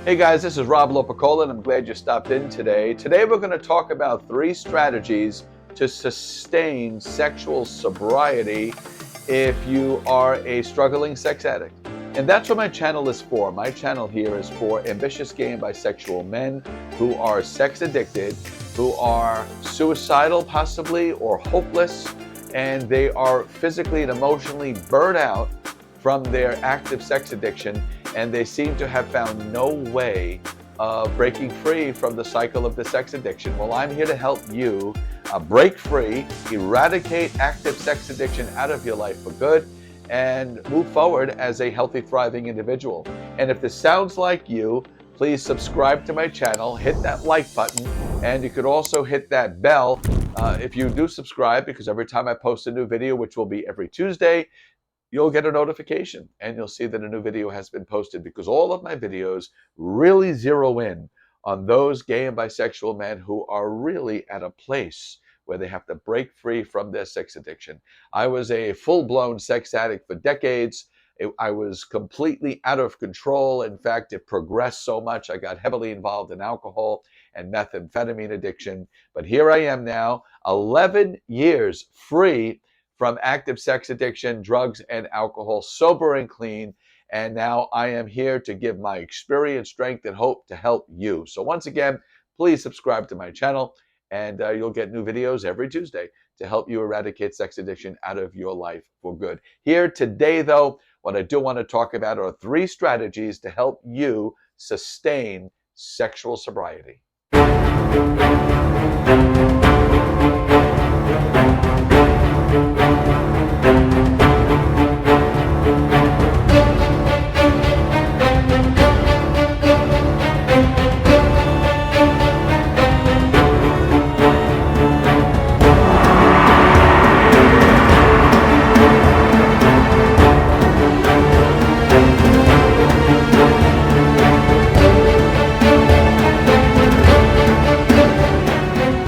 Hey guys, this is Rob Lopicola, and I'm glad you stopped in today. Today we're going to talk about 3 strategies to sustain sexual sobriety if you are a struggling sex addict. And that's what my channel is for. My channel here is for ambitious gay and bisexual men who are sex addicted, who are suicidal possibly or hopeless, and they are physically and emotionally burnt out from their active sex addiction, and they seem to have found no way of breaking free from the cycle of the sex addiction. Well, I'm here to help you break free, eradicate active sex addiction out of your life for good, and move forward as a healthy, thriving individual. And if this sounds like you, please subscribe to my channel, hit that like button, and you could also hit that bell if you do subscribe, because every time I post a new video, which will be every Tuesday, you'll get a notification and you'll see that a new video has been posted, because all of my videos really zero in on those gay and bisexual men who are really at a place where they have to break free from their sex addiction. I was a full-blown sex addict for decades. I was completely out of control. In fact, it progressed so much, I got heavily involved in alcohol and methamphetamine addiction. But here I am now, 11 years free from active sex addiction, drugs, and alcohol, sober and clean. And now I am here to give my experience, strength, and hope to help you. So once again, please subscribe to my channel, and you'll get new videos every Tuesday to help you eradicate sex addiction out of your life for good. Here today, though, what I do want to talk about are 3 strategies to help you sustain sexual sobriety.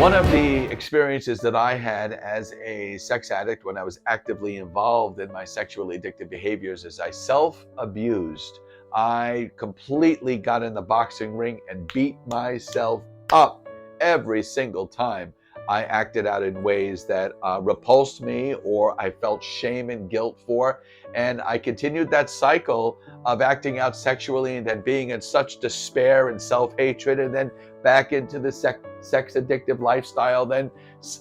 One of the experiences that I had as a sex addict when I was actively involved in my sexually addictive behaviors is I self-abused. I completely got in the boxing ring and beat myself up every single time I acted out in ways that repulsed me or I felt shame and guilt for. And I continued that cycle of acting out sexually and then being in such despair and self-hatred, and then back into the sex addictive lifestyle, then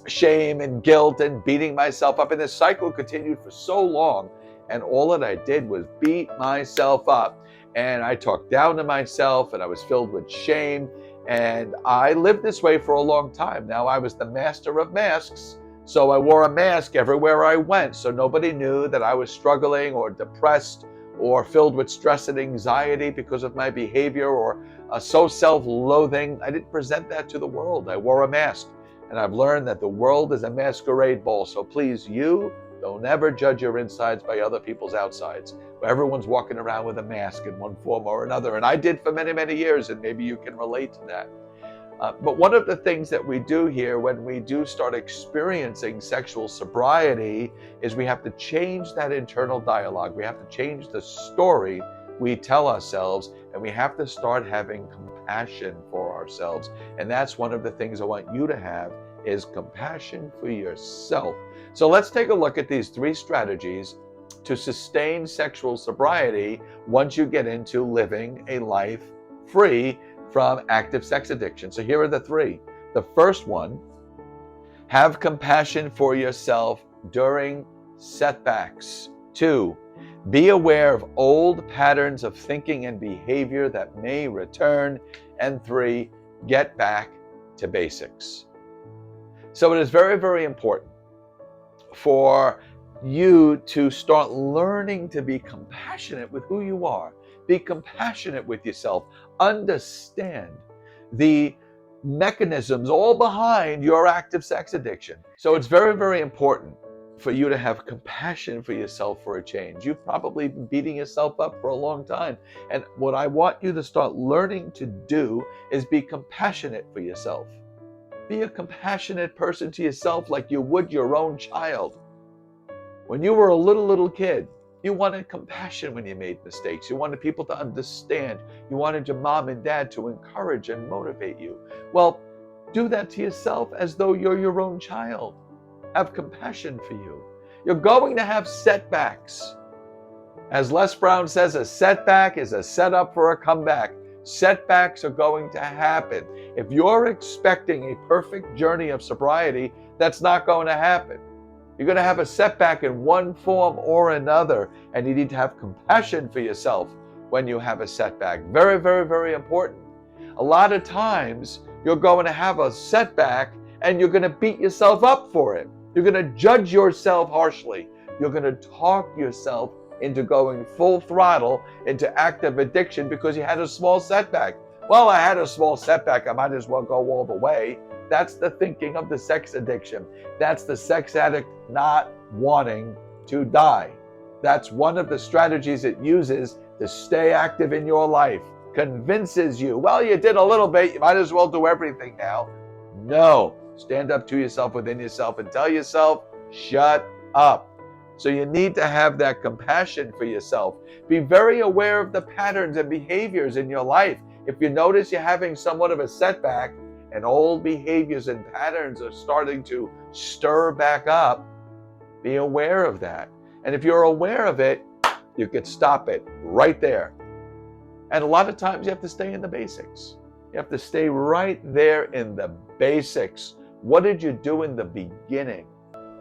shame and guilt and beating myself up. And this cycle continued for so long. And all that I did was beat myself up. And I talked down to myself, and I was filled with shame. And I lived this way for a long time. Now, I was the master of masks, so I wore a mask everywhere I went, so nobody knew that I was struggling or depressed or filled with stress and anxiety because of my behavior, or so self-loathing. I didn't present that to the world. I wore a mask. And I've learned that the world is a masquerade ball. So please, you don't ever judge your insides by other people's outsides. Everyone's walking around with a mask in one form or another. And I did for many, many years, and maybe you can relate to that. But one of the things that we do here when we do start experiencing sexual sobriety is we have to change that internal dialogue. We have to change the story we tell ourselves, and we have to start having compassion for ourselves. And that's one of the things I want you to have, is compassion for yourself. So let's take a look at these 3 strategies to sustain sexual sobriety once you get into living a life free from active sex addiction. So here are the 3. The first one, have compassion for yourself during setbacks. 2, be aware of old patterns of thinking and behavior that may return. And 3, get back to basics. So it is very, very important for you to start learning to be compassionate with who you are. Be compassionate with yourself. Understand the mechanisms all behind your active sex addiction. So it's very, very important for you to have compassion for yourself for a change. You've probably been beating yourself up for a long time. And what I want you to start learning to do is be compassionate for yourself. Be a compassionate person to yourself like you would your own child. When you were a little kid, You wanted compassion when you made mistakes. You wanted people to understand. You wanted your mom and dad to encourage and motivate you. Well, do that to yourself as though you're your own child. Have compassion for you. You're going to have setbacks. As Les Brown says, a setback is a setup for a comeback. Setbacks are going to happen. If you're expecting a perfect journey of sobriety, that's not going to happen. You're going to have a setback in one form or another, and you need to have compassion for yourself when you have a setback. Very, very, very important. A lot of times, you're going to have a setback, and you're going to beat yourself up for it. You're going to judge yourself harshly. You're going to talk yourself into going full throttle into active addiction because you had a small setback. Well, I had a small setback. I might as well go all the way. That's the thinking of the sex addiction. That's the sex addict not wanting to die. That's one of the strategies it uses to stay active in your life. Convinces you, well, you did a little bit, you might as well do everything now. No. Stand up to yourself within yourself and tell yourself, shut up. So you need to have that compassion for yourself. Be very aware of the patterns and behaviors in your life. If you notice you're having somewhat of a setback and old behaviors and patterns are starting to stir back up, be aware of that. And if you're aware of it, you could stop it right there. And a lot of times you have to stay in the basics. You have to stay right there in the basics. What did you do in the beginning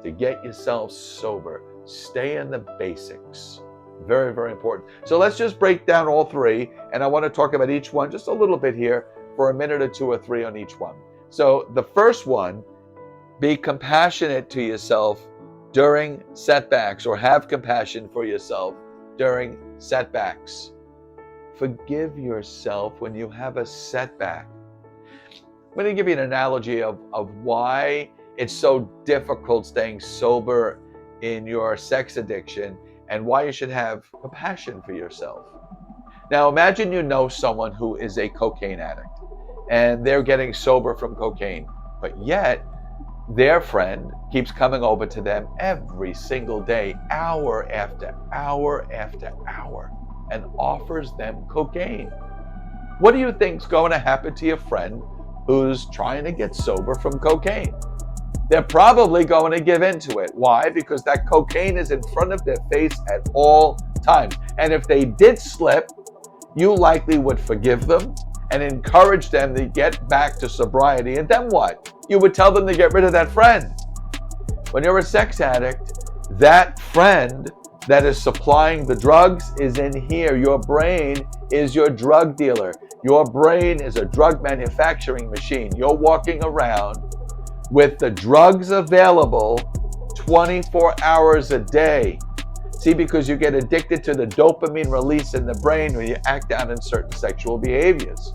to get yourself sober? Stay in the basics. Very, very important. So let's just break down all three, and I want to talk about each one just a little bit here for a minute or two or three on each one. So the first one, be compassionate to yourself during setbacks, or have compassion for yourself during setbacks. Forgive yourself when you have a setback. I'm going to give you an analogy of why it's so difficult staying sober in your sex addiction and why you should have compassion for yourself. Now imagine you know someone who is a cocaine addict and they're getting sober from cocaine, but yet their friend keeps coming over to them every single day, hour after hour after hour, and offers them cocaine. What do you think is going to happen to your friend who's trying to get sober from cocaine? They're probably going to give in to it. Why? Because that cocaine is in front of their face at all times. And if they did slip, you likely would forgive them and encourage them to get back to sobriety. And then what? You would tell them to get rid of that friend. When you're a sex addict, that friend that is supplying the drugs is in here. Your brain is your drug dealer. Your brain is a drug manufacturing machine. You're walking around with the drugs available 24 hours a day. See, because you get addicted to the dopamine release in the brain when you act out in certain sexual behaviors.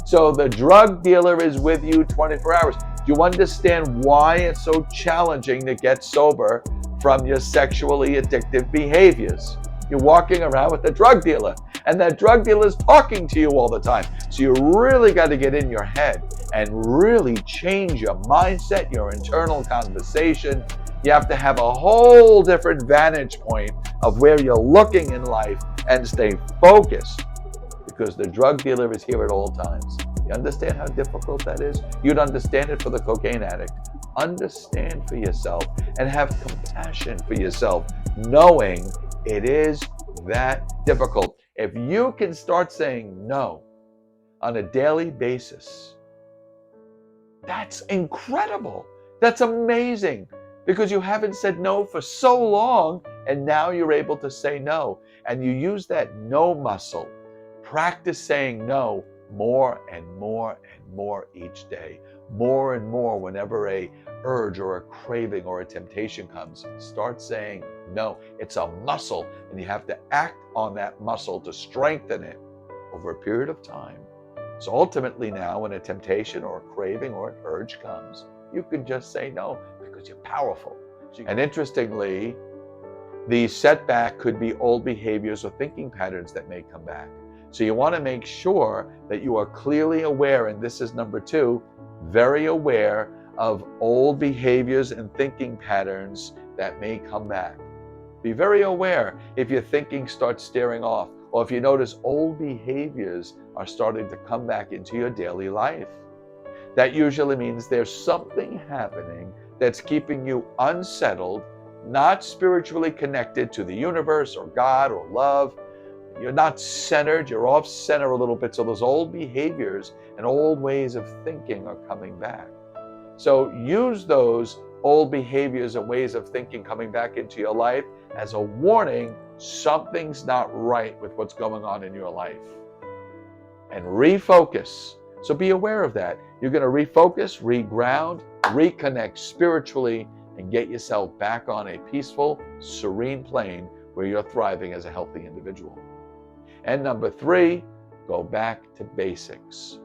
So the drug dealer is with you 24 hours. Do you understand why it's so challenging to get sober from your sexually addictive behaviors? You're walking around with the drug dealer, and that drug dealer is talking to you all the time. So you really got to get in your head and really change your mindset, your internal conversation. You have to have a whole different vantage point of where you're looking in life and stay focused, because the drug dealer is here at all times. You understand how difficult that is? You'd understand it for the cocaine addict. Understand for yourself and have compassion for yourself, knowing it is that difficult. If you can start saying no on a daily basis, that's incredible. That's amazing, because you haven't said no for so long, and now you're able to say no. And you use that no muscle. Practice saying no more and more and more each day. More and more whenever a urge or a craving or a temptation comes. Start saying no. It's a muscle, and you have to act on that muscle to strengthen it over a period of time. So ultimately now, when a temptation or a craving or an urge comes, you can just say no, because you're powerful. And interestingly, the setback could be old behaviors or thinking patterns that may come back. So you want to make sure that you are clearly aware, and this is number 2, very aware of old behaviors and thinking patterns that may come back. Be very aware if your thinking starts staring off, or if you notice old behaviors are starting to come back into your daily life. That usually means there's something happening that's keeping you unsettled, not spiritually connected to the universe or God or love. You're not centered, you're off center a little bit, so those old behaviors and old ways of thinking are coming back. So use those old behaviors and ways of thinking coming back into your life as a warning something's not right with what's going on in your life. And refocus. So be aware of that. You're going to refocus, reground, reconnect spiritually, and get yourself back on a peaceful, serene plane where you're thriving as a healthy individual. And number 3, go back to basics.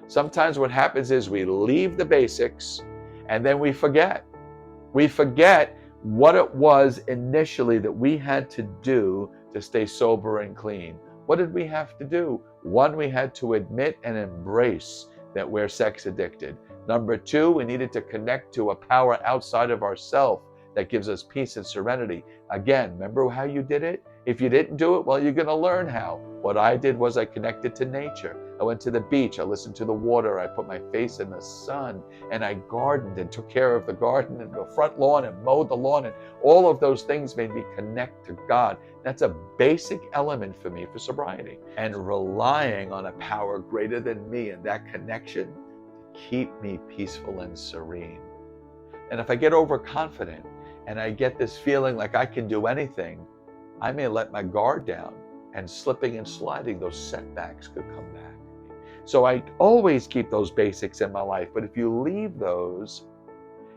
Sometimes what happens is we leave the basics and then we forget. We forget what it was initially that we had to do to stay sober and clean. What did we have to do? 1, we had to admit and embrace that we're sex addicted. Number 2, we needed to connect to a power outside of ourselves that gives us peace and serenity. Again, remember how you did it? If you didn't do it, well, you're going to learn how. What I did was I connected to nature. I went to the beach, I listened to the water, I put my face in the sun, and I gardened and took care of the garden and the front lawn and mowed the lawn, and all of those things made me connect to God. That's a basic element for me for sobriety. And relying on a power greater than me and that connection to keep me peaceful and serene. And if I get overconfident and I get this feeling like I can do anything, I may let my guard down, and slipping and sliding, those setbacks could come back. So I always keep those basics in my life, but if you leave those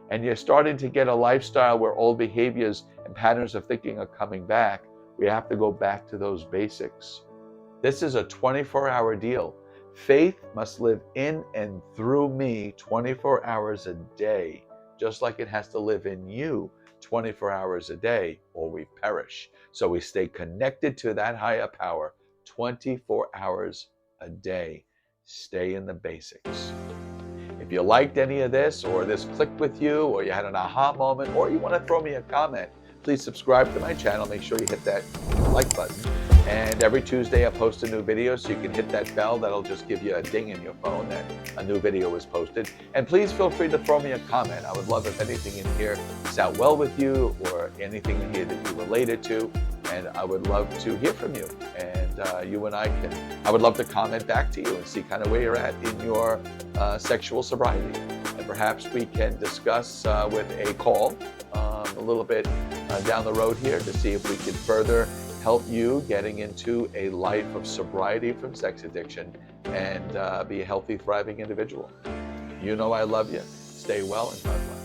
and you're starting to get a lifestyle where old behaviors and patterns of thinking are coming back, we have to go back to those basics. This is a 24-hour deal. Faith must live in and through me 24 hours a day, just like it has to live in you 24 hours a day, or we perish. So we stay connected to that higher power 24 hours a day. Stay in the basics. If you liked any of this, or this clicked with you, or you had an aha moment, or you want to throw me a comment, please subscribe to my channel. Make sure you hit that like button. And every Tuesday I post a new video, so you can hit that bell. That'll just give you a ding in your phone that a new video is posted. And please feel free to throw me a comment. I would love if anything in here sat well with you, or anything in here that you related to. And I would love to hear from you. And you and I would love to comment back to you and see kind of where you're at in your sexual sobriety. And perhaps we can discuss with a call a little bit down the road here to see if we can further help you getting into a life of sobriety from sex addiction and be a healthy, thriving individual. You know I love you. Stay well and God bless.